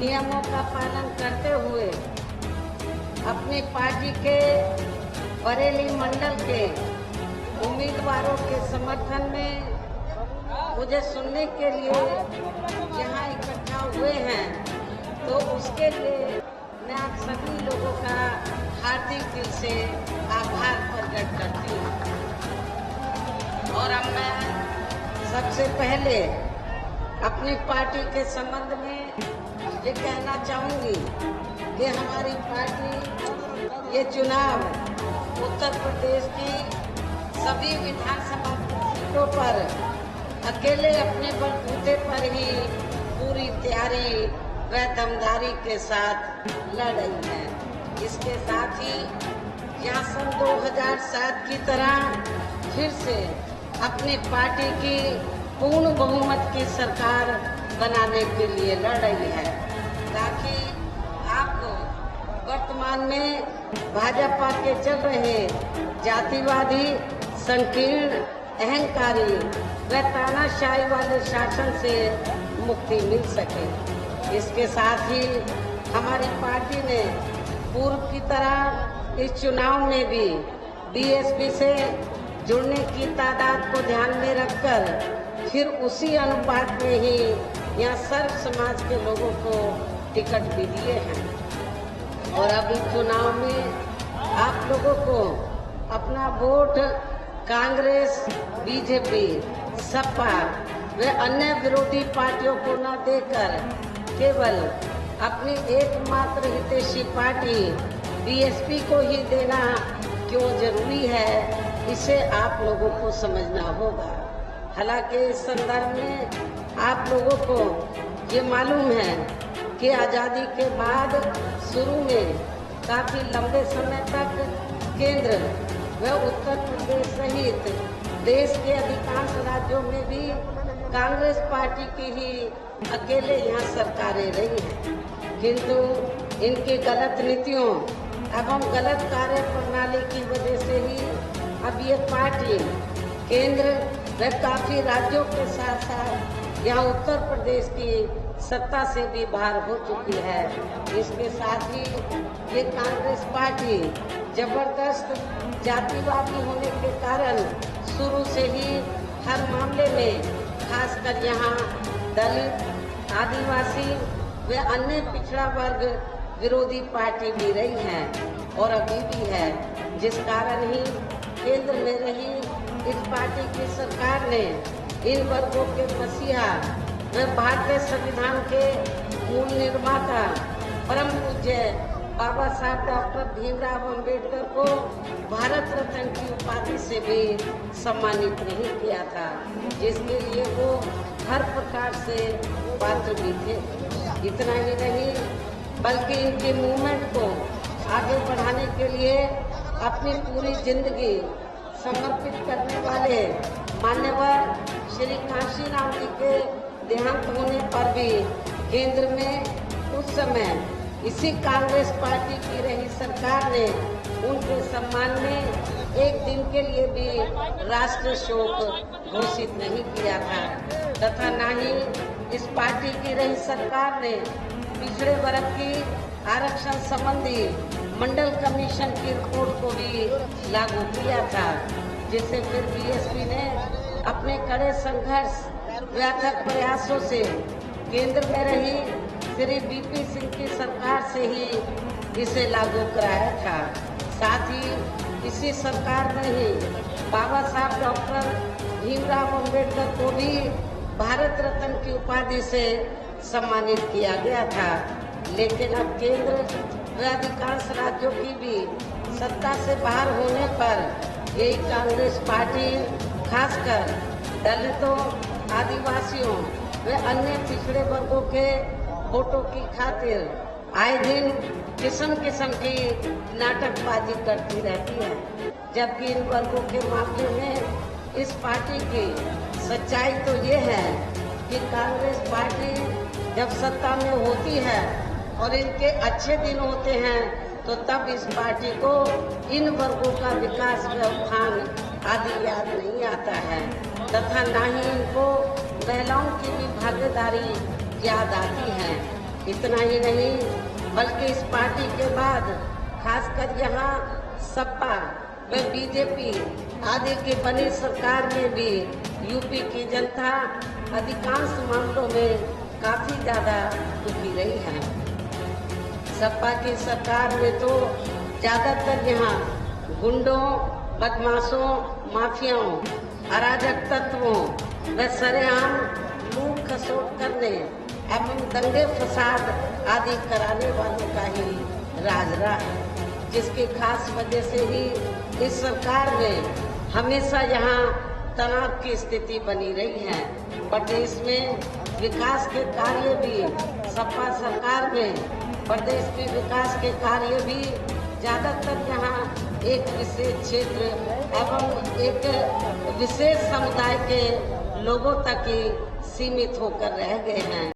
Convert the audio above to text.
नियमों का पालन करते हुए अपनी पार्टी के बरेली मंडल के उम्मीदवारों के समर्थन में मुझे सुनने के लिए यहाँ इकट्ठा हुए हैं, तो उसके लिए मैं आप सभी लोगों का हार्दिक दिल से आभार प्रकट करती हूँ। और अब मैं सबसे पहले अपनी पार्टी के संबंध में ये कहना चाहूँगी कि हमारी पार्टी ये चुनाव उत्तर प्रदेश की सभी विधानसभा सीटों पर अकेले अपने बलबूते पर ही पूरी तैयारी व दमदारी के साथ लड़ रही है। इसके साथ ही यहाँ सन 2007 की तरह फिर से अपनी पार्टी की पूर्ण बहुमत की सरकार बनाने के लिए लड़ रही है, ताकि आपको वर्तमान में भाजपा के चल रहे जातिवादी, संकीर्ण, अहंकारी व तानाशाही वाले शासन से मुक्ति मिल सके। इसके साथ ही हमारी पार्टी ने पूर्व की तरह इस चुनाव में भी बीएसपी से जुड़ने की तादाद को ध्यान में रखकर फिर उसी अनुपात में ही यहाँ सर्व समाज के लोगों को टिकट भी दिए हैं। और अभी चुनाव में आप लोगों को अपना वोट कांग्रेस, बीजेपी, सपा व अन्य विरोधी पार्टियों को न देकर केवल अपनी एकमात्र हितैषी पार्टी बीएसपी को ही देना क्यों जरूरी है, इसे आप लोगों को समझना होगा। हालांकि इस संदर्भ में आप लोगों को ये मालूम है कि आज़ादी के बाद शुरू में काफी लंबे समय तक केंद्र व उत्तर प्रदेश सहित देश के अधिकांश राज्यों में भी कांग्रेस पार्टी की ही अकेले यहाँ सरकारें रही हैं, किंतु इनकी गलत नीतियों एवं गलत कार्य प्रणाली की वजह से ही अब ये पार्टी केंद्र व काफी राज्यों के साथ साथ यहाँ उत्तर प्रदेश की सत्ता से भी बाहर हो चुकी है। इसके साथ ही ये कांग्रेस पार्टी जबरदस्त जातिवादी होने के कारण शुरू से ही हर मामले में खासकर यहाँ दलित, आदिवासी व अन्य पिछड़ा वर्ग विरोधी पार्टी भी रही है और अभी भी है, जिस कारण ही केंद्र में रही इस पार्टी की सरकार ने इन वर्गों के मसीहा व भारतीय संविधान के मूल निर्माता परम पूज्य बाबा साहब डॉक्टर भीमराव अम्बेडकर को भारत रत्न की उपाधि से भी सम्मानित नहीं किया था, जिसके लिए वो हर प्रकार से पात्र भी थे। इतना ही नहीं बल्कि इनके मूवमेंट को आगे बढ़ाने के लिए अपनी पूरी जिंदगी समर्पित करने वाले मान्यवर श्री काशीराम जी के देहांत होने पर भी केंद्र में उस समय इसी कांग्रेस पार्टी की रही सरकार ने उनके सम्मान में एक दिन के लिए भी राष्ट्रीय शोक घोषित नहीं किया था, तथा न ही इस पार्टी की रही सरकार ने पिछड़े वर्ग की आरक्षण संबंधी मंडल कमीशन की रिपोर्ट को भी लागू किया था, जिससे फिर बीएसपी ने अपने कड़े संघर्ष व्यापक प्रयासों से केंद्र में रही श्री बीपी सिंह की सरकार से ही इसे लागू कराया था। साथ ही इसी सरकार ने ही बाबा साहब डॉक्टर भीमराव अम्बेडकर को भी भारत रत्न की उपाधि से सम्मानित किया गया था। लेकिन अब केंद्र व अधिकांश राज्यों की भी सत्ता से बाहर होने पर यही कांग्रेस पार्टी खासकर दलितों, आदिवासियों व अन्य पिछड़े वर्गों के वोटों की खातिर आए दिन किस्म किस्म की नाटकबाजी करती रहती है, जबकि इन वर्गों के मामले में इस पार्टी की सच्चाई तो ये है कि कांग्रेस पार्टी जब सत्ता में होती है और इनके अच्छे दिन होते हैं तो तब इस पार्टी को इन वर्गों का विकास व उत्थान आदि याद नहीं आता है, तथा न ही इनको महिलाओं की भी भागीदारी याद आती है। इतना ही नहीं बल्कि इस पार्टी के बाद खासकर यहाँ सपा व बीजेपी आदि की बनी सरकार में भी यूपी की जनता अधिकांश मामलों में काफी ज्यादा दुखी रही है। सपा की सरकार में तो ज्यादातर यहाँ गुंडों, बदमाशों, माफियाओं, अराजक तत्वों व सरेआम लूट खसोट करने एवं दंगे फसाद आदि कराने वालों का ही राज रहा है, जिसकी खास वजह से ही इस सरकार में हमेशा यहाँ तनाव की स्थिति बनी रही है। प्रदेश में विकास के कार्य भी सपा सरकार में प्रदेश में विकास के कार्य भी ज्यादातर यहाँ एक विशेष क्षेत्र एवं एक विशेष समुदाय के लोगों तक ही सीमित होकर रह गए हैं।